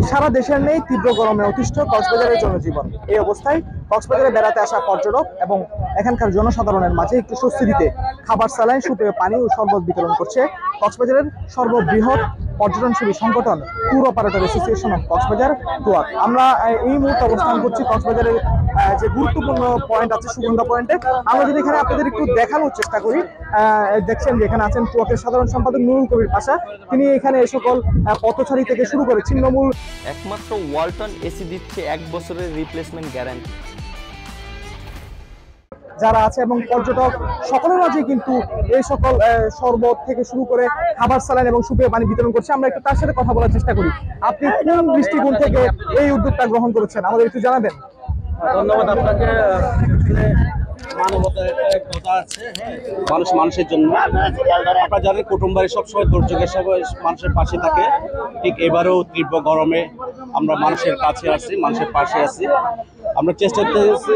সারা দেশের নেই তীব্র গরমে অতিষ্ঠ কক্সবাজারের জনজীবন। এই অবস্থায় কক্সবাজারে বেড়াতে আসা পর্যটক এবং এখানকার জনসাধারণের মাঝে একটু স্বস্তি দিতে খাবার, স্যালাইন, সুপেয় পানি ও শরবত বিতরণ করছে কক্সবাজারের সর্ববৃহৎ পর্যটনসেবী সংগঠন tour operator association of Cox's Bazar টুয়ার। আমরা এই মুহূর্তে অবস্থান করছি কক্সবাজারের যে গুরুত্বপূর্ণ পয়েন্ট আছে সুগন্ধা পয়েন্টে। আমরা যদি এখানে আপনাদের একটু দেখানোর চেষ্টা করি, দেখছেন যে এখানে আছেন টুয়াকের সাধারণ সম্পাদক নুরুল কবির পাশা। তিনি এখানে এই সকল পথচারী থেকে শুরু করে ছিন্নমূল একমাত্র ওয়ালটন এসি দিচ্ছে 1 বছরের রিপ্লেসমেন্ট গ্যারান্টি। যারা আছে এবং পর্যটক সকলের মাঝে কিন্তু এই সকল শরবত থেকে শুরু করে খাবার, স্যালাইন এবং সুপেয় পানি বিতরণ করছে। আমরা একটু তার সাথে কথা বলার চেষ্টা করি। আপনি কোন দৃষ্টিকোণ থেকে এই উদ্যোগটা গ্রহণ করেছেন আমাদের একটু জানাবেন। ধন্যবাদ আপনাকে। মানবতার একটা কথা আছে, মানুষ মানুষের জন্য। আপনারা জানেন কুটুম্বারি সবসময় দুর্যোগের সময় মানুষের পাশে থাকে, ঠিক এবারেও তীব্র গরমে আমরা মানুষের কাছে আছি, মানুষের পাশে আছি। আমরা চেষ্টা করতেছি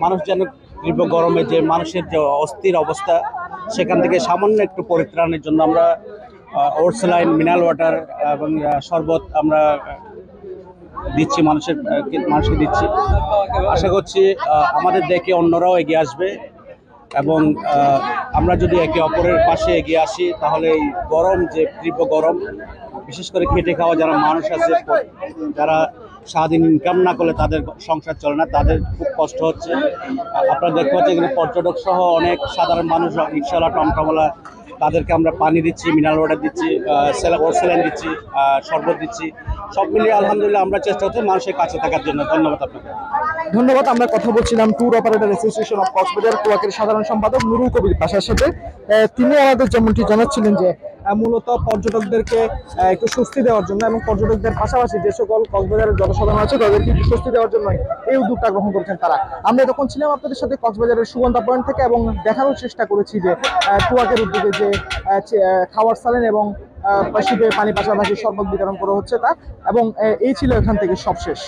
মানুষ যেন তীব্র গরমে যে মানুষের যে অস্থির অবস্থা সেখান থেকে সামান্য একটু পরিত্রাণের জন্য আমরা ওটস লাইন, মিনারেল ওয়াটার এবং শরবত আমরা দিচ্ছি, মানুষকে দিচ্ছি। আশা করছি আমাদের দেখে অন্যরাও এগিয়ে আসবে এবং আমরা যদি একে অপরের পাশে এগিয়ে আসি তাহলে এই গরম, যে তীব্র গরম, বিশেষ করে খেটে খাওয়া যারা মানুষ আছে, যারা সারাদিন ইনকাম না করলে তাদের সংসার চলে না, তাদের খুব কষ্ট হচ্ছে। আপনারা দেখতে পাচ্ছেন এখানে পর্যটক সহ অনেক সাধারণ মানুষ, রিক্সাওয়ালা, টমটমওয়ালা, তাদেরকে আমরা পানি দিচ্ছি, মিনারেল ওয়াটার দিচ্ছি, স্যালাইন দিচ্ছি, শরবত দিচ্ছি। সব মিলিয়ে আলহামদুলিল্লাহ আমরা চেষ্টা করছি মানুষের কাছে থাকার জন্য। ধন্যবাদ আপনাকে। ধন্যবাদ। আমরা কথা বলছিলাম tour operator association of Cox's Bazar টুয়াকের সাধারণ সম্পাদক নুরুল কবির পাশার সাথে। তিনি আমাদের যেমনটি জানাচ্ছিলেন যে মূলত পর্যটকদেরকে একটু স্বস্তি দেওয়ার জন্য এবং পর্যটকদের পাশাপাশি যে সকল কক্সবাজারের জনসাধারণ আছে তাদেরকে একটু স্বস্তি দেওয়ার জন্য এই উদ্যোগটা গ্রহণ করেছেন তারা। আমরা তখন ছিলাম আপনাদের সাথে কক্সবাজারের সুগন্ধা পয়েন্ট থেকে এবং দেখানোর চেষ্টা করেছি যে টুয়াকের উদ্যোগে যে খাবার, স্যালাইন এবং পানি পাশাপাশি শরবত বিতরণ করা হচ্ছে তা, এবং এই ছিল এখান থেকে সবশেষ।